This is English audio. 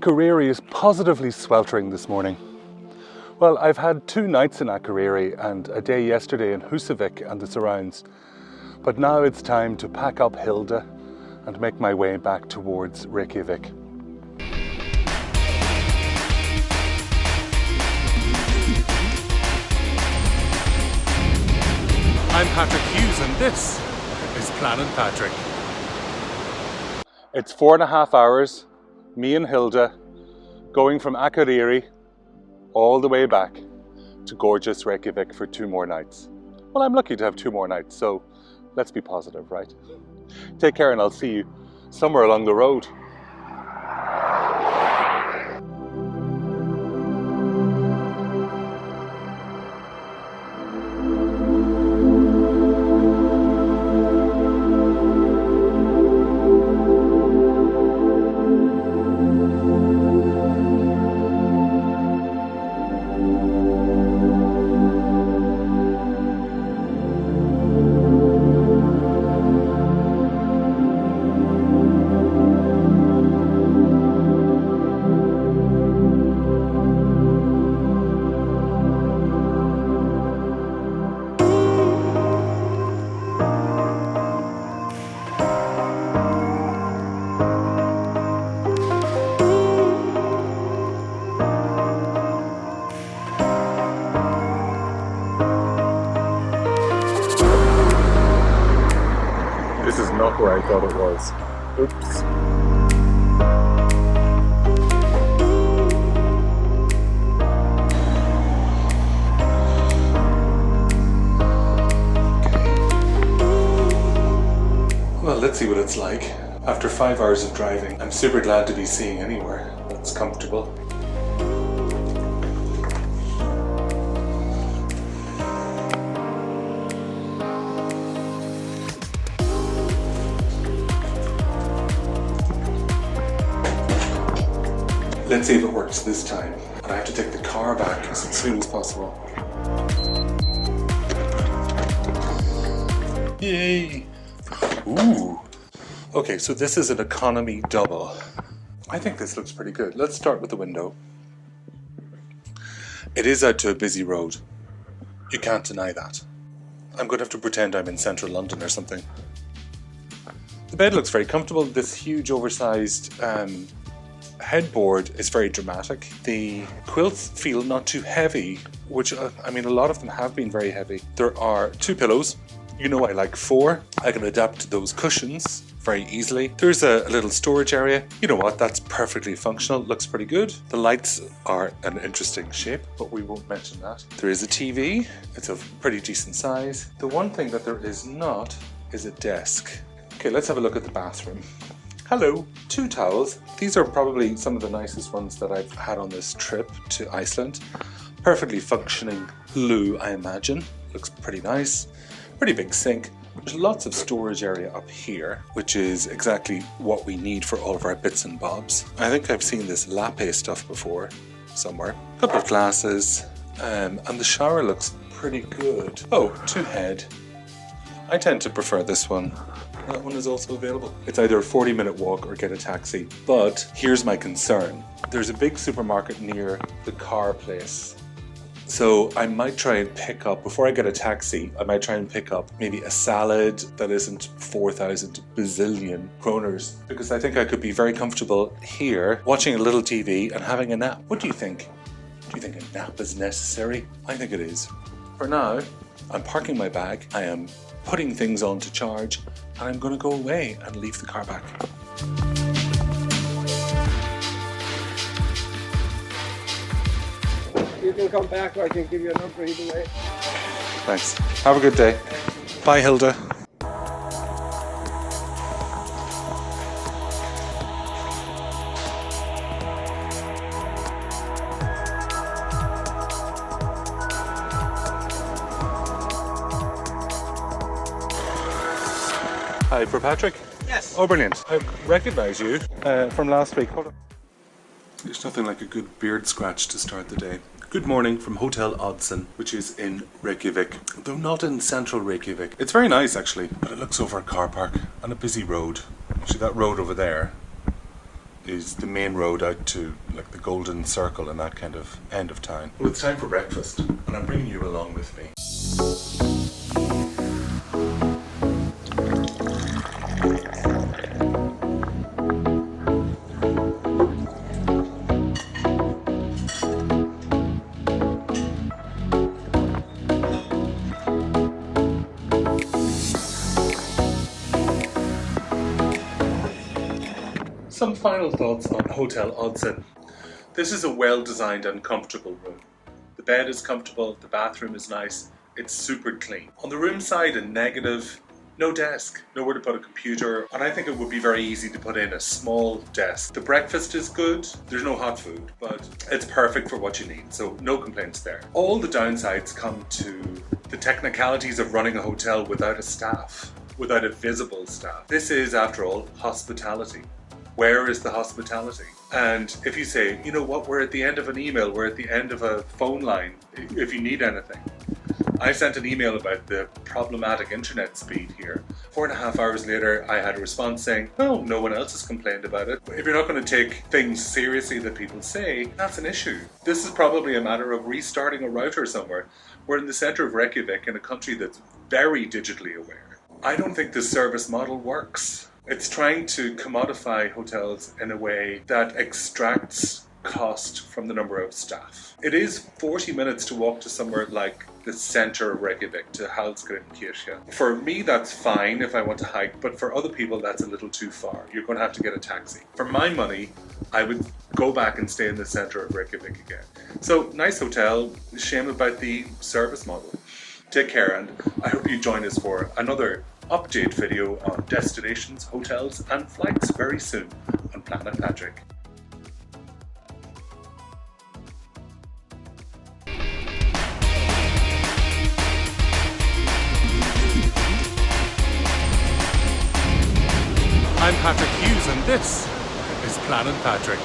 Akureyri is positively sweltering this morning. Well, I've had 2 nights in Akureyri and a day yesterday in Husavik and the surrounds. But now it's time to pack up Hilda and make my way back towards Reykjavik. I'm Patrick Hughes and this is Planet Patrick. It's 4.5 hours, me and Hilda, going from Akureyri all the way back to gorgeous Reykjavik for 2 more nights. Well, I'm lucky to have 2 more nights, so let's be positive, right? Take care and I'll see you somewhere along the road. This is not where I thought it was. Oops. Well, let's see what it's like. After 5 hours of driving, I'm super glad to be seeing anywhere that's comfortable. Let's see if it works this time. And I have to take the car back as soon as possible. Yay! Ooh! Okay, so this is an economy double. I think this looks pretty good. Let's start with the window. It is out to a busy road. You can't deny that. I'm going to have to pretend I'm in central London or something. The bed looks very comfortable. This huge oversized headboard is very dramatic. The quilts feel not too heavy, which I mean a lot of them have been very heavy. There are 2 pillows. You know I like 4. I can adapt to those cushions very easily. There's a little storage area. You know what, that's perfectly functional. Looks pretty good. The lights are an interesting shape, but we won't mention that. There is a TV. It's of pretty decent size. The one thing that there is not is a desk. Okay, let's have a look at the bathroom. Hello. 2 towels. These are probably some of the nicest ones that I've had on this trip to Iceland. Perfectly functioning loo, I imagine. Looks pretty nice. Pretty big sink. There's lots of storage area up here, which is exactly what we need for all of our bits and bobs. I think I've seen this latte stuff before somewhere. A couple of glasses, and the shower looks pretty good. Oh, 2 head. I tend to prefer this one. That one is also available. It's either a 40-minute walk or get a taxi. But here's my concern. There's a big supermarket near the car place. So I might try and pick up, before I get a taxi, I might try and pick up maybe a salad that isn't 4,000 bazillion kroners. Because I think I could be very comfortable here, watching a little TV and having a nap. What do you think? Do you think a nap is necessary? I think it is. For now, I'm parking my bag. I am putting things on to charge. And I'm going to go away and leave the car back. You can come back or I can give you a number either way. Thanks. Have a good day. Bye, Hilda. Hi, for Patrick? Yes. Oh, brilliant. I recognise you from last week. Hold on. There's nothing like a good beard scratch to start the day. Good morning from Hotel Oddsson, which is in Reykjavik, though not in central Reykjavik. It's very nice actually, but it looks over a car park and a busy road. Actually, that road over there is the main road out to like the Golden Circle and that kind of end of town. Well, it's time for breakfast, and I'm bringing you along with me. Some final thoughts on Hotel Oddsson. This is a well-designed and comfortable room. The bed is comfortable, the bathroom is nice, it's super clean. On the room side, a negative, no desk, nowhere to put a computer, and I think it would be very easy to put in a small desk. The breakfast is good, there's no hot food, but it's perfect for what you need, so no complaints there. All the downsides come to the technicalities of running a hotel without a staff, without a visible staff. This is, after all, hospitality. Where is the hospitality? And if you say, you know what, we're at the end of an email, we're at the end of a phone line, if you need anything. I sent an email about the problematic internet speed here. 4.5 hours later, I had a response saying, oh, no one else has complained about it. If you're not going to take things seriously that people say, that's an issue. This is probably a matter of restarting a router somewhere. We're in the centre of Reykjavik in a country that's very digitally aware. I don't think this service model works. It's trying to commodify hotels in a way that extracts cost from the number of staff. It is 40 minutes to walk to somewhere like the centre of Reykjavik, to Skyldeberg. For me, that's fine if I want to hike, but for other people, that's a little too far. You're going to have to get a taxi. For my money, I would go back and stay in the centre of Reykjavik again. So, nice hotel, shame about the service model. Take care, and I hope you join us for another update video on destinations, hotels and flights very soon on Planet Patrick. I'm Patrick Hughes and this is Planet Patrick.